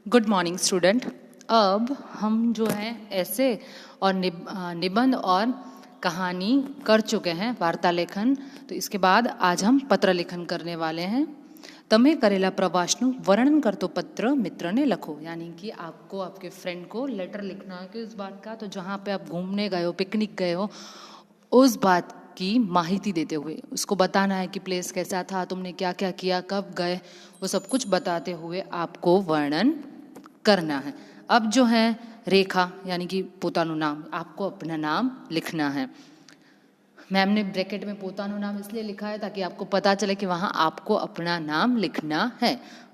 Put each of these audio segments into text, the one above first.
Good morning student. अब हम जो है ऐसे और निबंध और कहानी कर चुके हैं, वार्ता लेखन। तो इसके बाद आज हम पत्र लेखन करने वाले हैं। तमे करेला प्रवासનું वर्णन करतो पत्र मित्र ने लखो, यानी कि आपको आपके फ्रेंड को लेटर लिखना है कि उस बात का, तो जहाँ पे आप घूमने गए हो, पिकनिक गए हो, उस बात की माहिती देते हुए उसको बताना है कि प्लेस कैसा था, तुमने क्या क्या किया, कब गए, वो सब कुछ बताते हुए आपको वर्णन करना है। अब जो है रेखा यानी कि पोतानु नाम, आपको अपना नाम लिखना है। मैम ने ब्रैकेट में पोतानु नाम इसलिए लिखा है ताकि आपको पता चले कि वहाँ आपको अपना नाम लिखना है।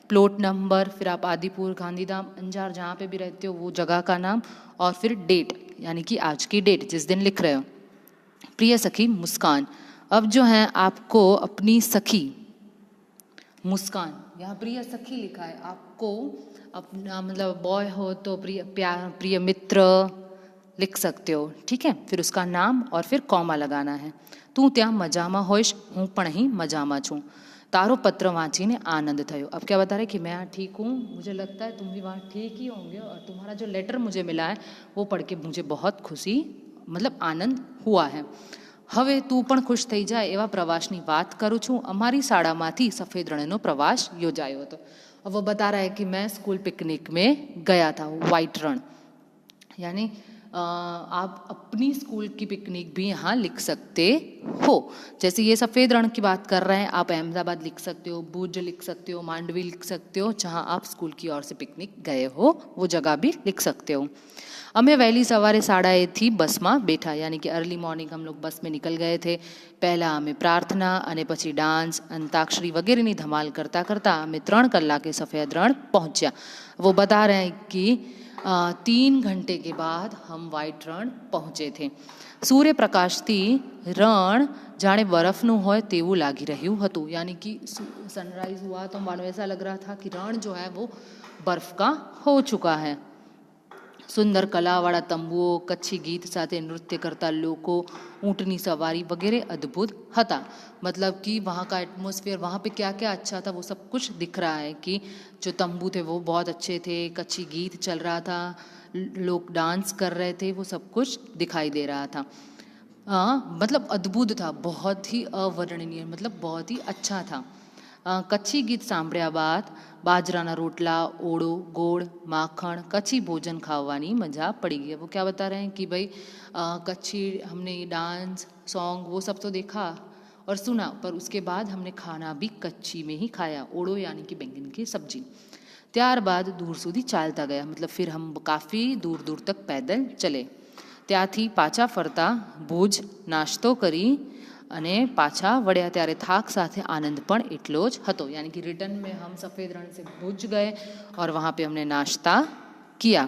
प्लॉट नंबर, फिर आप आदिपुर, गांधीधाम, अंजार जहाँ पे भी रहते हो वो जगह का नाम, और फिर डेट यानी कि आज की डेट जिस दिन लिख रहे हो। प्रिय सखी मुस्कान, अब जो है आपको अपनी सखी मुस्कान, यहाँ प्रिय सखी लिखा है, आपको अपना मतलब बॉय हो तो प्रिय मित्र लिख सकते हो, ठीक है। फिर उसका नाम और फिर कॉमा लगाना है। तू त्या मजामा होइश, हूँ पण ही मजामा छूँ। तारो पत्र वाँचीने आनंद थयो। अब क्या बता रहे कि मैं यहाँ ठीक हूँ, मुझे लगता है तुम भी वहाँ ठीक ही होंगे, और तुम्हारा जो लेटर मुझे मिला है वो पढ़ के मुझे बहुत खुशी मतलब आनंद हुआ है। હવે તું પણ ખુશ થઈ જાય એવા પ્રવાસની વાત કરું છું। અમારી શાળામાંથી સફેદ રણનો પ્રવાસ યોજાયો હતો। अब वो बता रहा है कि मैं स्कूल पिकनिक में गया था, वाइट रण, यानी आप अपनी स्कूल की पिकनिक भी यहाँ लिख सकते हो। जैसे ये सफ़ेद रण की बात कर रहे हैं, आप अहमदाबाद लिख सकते हो, भुज लिख सकते हो, मांडवी लिख सकते हो, जहाँ आप स्कूल की ओर से पिकनिक गए हो वो जगह भी लिख सकते हो। અમે વહેલી સવારે 8:30 બસમાં બેઠા, यानी कि अर्ली मॉर्निंग हम लोग बस में निकल गए थे। पहला हमें प्रार्थना અને પછી डांस, अंताक्षरी वगैरह धमाल करता करता हमें 3 कलाके सफ़ेद रण पहुँचा। वो बता रहे हैं कि 3 घंटे के बाद हम वाइट रण पहुँचे थे। सूर्य प्रकाशથી रण जाने बर्फનું હોય તેવું લાગી રહ્યું હતું, यानी कि सनराइज हुआ तो मानो ऐसा लग रहा था कि रण जो है वो बर्फ का हो चुका है। सुंदर कलावाળા તંબુઓ, કચ્છી ગીત સાથે નૃત્ય કરતા લોકો, ऊँटनी सवारी वगैरह अद्भुत था। मतलब कि वहाँ का एटमॉस्फेयर, वहाँ पे क्या क्या अच्छा था वो सब कुछ दिख रहा है कि जो तंबू थे वो बहुत अच्छे थे, कच्ची गीत चल रहा था, लोग डांस कर रहे थे, वो सब कुछ दिखाई दे रहा था। मतलब अद्भुत था, बहुत ही अवर्णनीय, मतलब बहुत ही अच्छा था। कच्छी गीत सांभळ्या बाद बाजराना रोटला, ओड़ो, गोड़, माखण, कच्छी भोजन खावानी मजा पड़ी गई। वो क्या बता रहे हैं कि भाई कच्छी हमने डांस सॉन्ग वो सब तो देखा और सुना, पर उसके बाद हमने खाना भी कच्छी में ही खाया, ओड़ो यानी कि बैंगन की सब्जी। ત્યારબાદ दूर सुधी चालता गया, मतलब फिर हम काफ़ी दूर दूर तक पैदल चले। ત્યાંથી પાછા ફરતા ભુજ નાસ્તો કરી અને પાછા વળ્યા ત્યારે થાક સાથે आनंद પણ એટલો જ હતો, यानी कि रिटर्न में हम सफ़ेद रण से भुज गए और वहाँ पे हमने नाश्ता किया।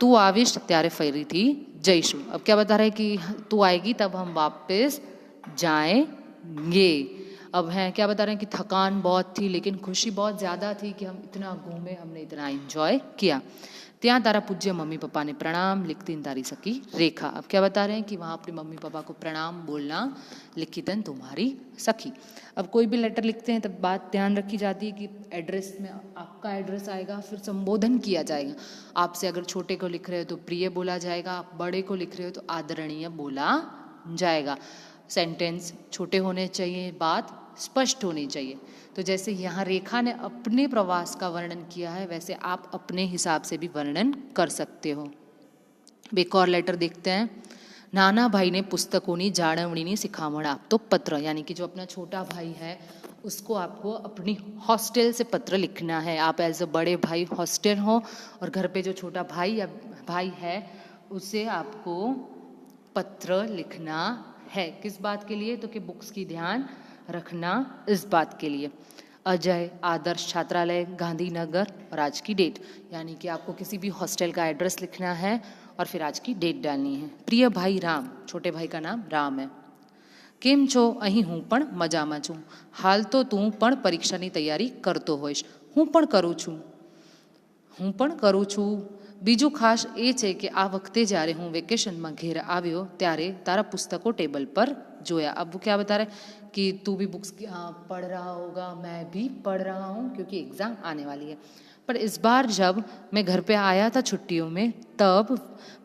तू आविश ત્યારે ફરીથી જઈશું। अब क्या बता रहे कि तू आएगी तब हम वापस जाएंगे। अब हैं क्या बता रहे हैं कि थकान बहुत थी लेकिन खुशी बहुत ज़्यादा थी कि हम इतना घूमे, हमने इतना एंजॉय किया। ત્યાં તારા પૂज्य मम्मी पापा ने प्रणाम, लिखतीन तारी सखी रेखा। अब क्या बता रहे हैं कि वहाँ अपने मम्मी पापा को प्रणाम बोलना, लिखितन तुम्हारी सखी। अब कोई भी लेटर लिखते हैं तब बात ध्यान रखी जाती है कि एड्रेस में आपका एड्रेस आएगा, फिर संबोधन किया जाएगा। आपसे अगर छोटे को लिख रहे हो तो प्रिय बोला जाएगा, आप बड़े को लिख रहे हो तो आदरणीय बोला जाएगा। सेंटेंस छोटे होने चाहिए, बात स्पष्ट होनी चाहिए। तो जैसे यहाँ रेखा ने अपने प्रवास का वर्णन किया है, वैसे आप अपने हिसाब से भी वर्णन कर सकते हो। एक और लेटर देखते हैं। नाना भाई ने पुस्तकोनी जाणवणीनी शिखामण आपतो पत्र, यानी कि जो अपना छोटा भाई है उसको आपको अपनी हॉस्टल से पत्र लिखना है। आप एज अ बड़े भाई हॉस्टल हो और घर पे जो छोटा भाई या भाई है उसे आपको पत्र लिखना है। किस बात के लिए? तो कि बुक्स की ध्यान रखना इस बात के लिए। अजय आदर्श छात्रालय गांधीनगर और आज की डेट, यानी कि आपको किसी भी हॉस्टल का एड्रेस लिखना है और फिर आज की डेट डालनी है। प्रिय भाई राम, छोटे भाई का नाम राम है। केम छो? અહીં હું પણ મજામાં છું। હાલ તો તું પણ પરીક્ષાની તૈયારી કરતો હોઈશ। હું પણ કરું છું। હું પણ કરું છું। બીજું ખાસ એ છે કે આ વખતે જ્યારે હું વેકેશનમાં ઘેર આવ્યો ત્યારે તારા પુસ્તકો ટેબલ પર જોયા। अब वो क्या बता रहे कि तू भी बुक्स पढ़ रहा होगा, मैं भी पढ़ रहा हूँ क्योंकि एग्ज़ाम आने वाली है। पर इस बार जब मैं घर पे आया था छुट्टियों में, तब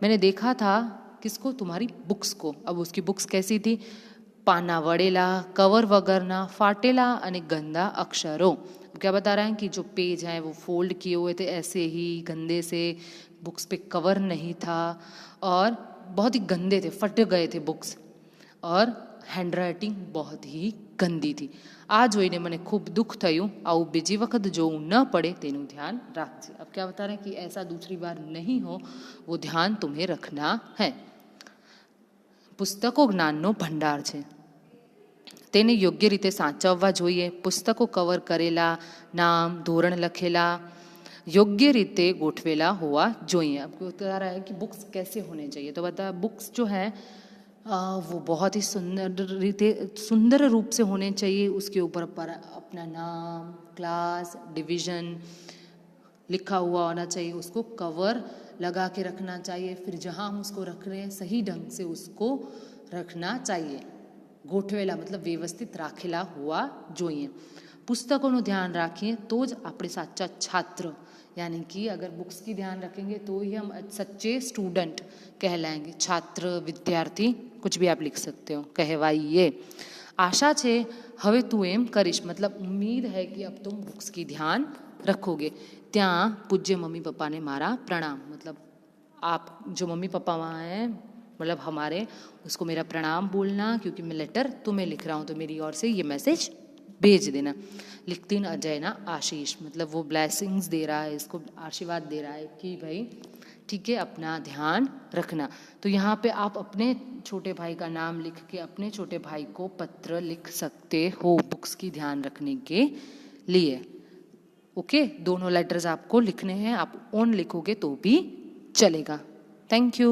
मैंने देखा था किसको, तुम्हारी बुक्स को। अब उसकी बुक्स कैसी थी, पाना वड़ेला, कवर वगरना, फाटेला અને गंदा अक्षरों। क्या बता रहे हैं कि जो पेज हैं वो फोल्ड किए हुए थे ऐसे ही गंदे से, बुक्स पे कवर नहीं था और बहुत ही गंदे थे, फट गए थे बुक्स, और હેન્ડરાઇટિંગ बहुत ही ગંદી थी। આ જોઈને મને ખૂબ દુઃખ થયું। આવું બીજી વખત જોવું ન પડે તેનું ધ્યાન રાખજે। अब क्या बता रहे हैं कि ऐसा दूसरी बार नहीं हो, वो ध्यान तुम्हें रखना है। પુસ્તકો જ્ઞાનનો ભંડાર છે, તેને યોગ્ય રીતે સાચવવા જોઈએ। પુસ્તકો કવર કરેલા, નામ, ધોરણ લખેલા, योग्य रीते गोठवेला हुआ જોઈએ। आपको बता रहा है कि बुक्स कैसे होने चाहिए, तो बता बुक्स जो है वो बहुत ही सुंदर रूप से होने चाहिए। उसके ऊपर पर अपना नाम, क्लास, डिवीज़न लिखा हुआ होना चाहिए। उसको कवर लगा के रखना चाहिए। फिर जहाँ हम उसको रख रहे हैं सही ढंग से उसको रखना चाहिए। ગોઠવેલા मतलब વ્યવસ્થિત રાખેલા હોવા જોઈએ। પુસ્તકોનું ધ્યાન રાખીએ તો જ આપણે સાચા છાત્ર, यानी कि अगर बुक्स की ध्यान रखेंगे तो ही हम सच्चे स्टूडेंट कहलाएंगे। छात्र, विद्यार्थी, कुछ भी आप लिख सकते हो, कहवाइए। आशा छे હવે તું એમ કરીશ, मतलब उम्मीद है कि अब तुम बुक्स की ध्यान रखोगे। ત્યાં पूज्य मम्मी पापा ने मारा प्रणाम, मतलब आप जो मम्मी पापा वहाँ हैं, मतलब हमारे, उसको मेरा प्रणाम बोलना, क्योंकि मैं लेटर तुम्हें लिख रहा हूँ तो मेरी ओर से ये मैसेज भेज देना। लिखती न अजय ना आशीष, मतलब वो ब्लेसिंग्स दे रहा है, इसको आशीर्वाद दे रहा है कि भाई ठीक है अपना ध्यान रखना। तो यहाँ पे आप अपने छोटे भाई का नाम लिख के अपने छोटे भाई को पत्र लिख सकते हो बुक्स की ध्यान रखने के लिए। ओके, दोनों लेटर्स आपको लिखने हैं, आप ओन लिखोगे तो भी चलेगा। Thank you.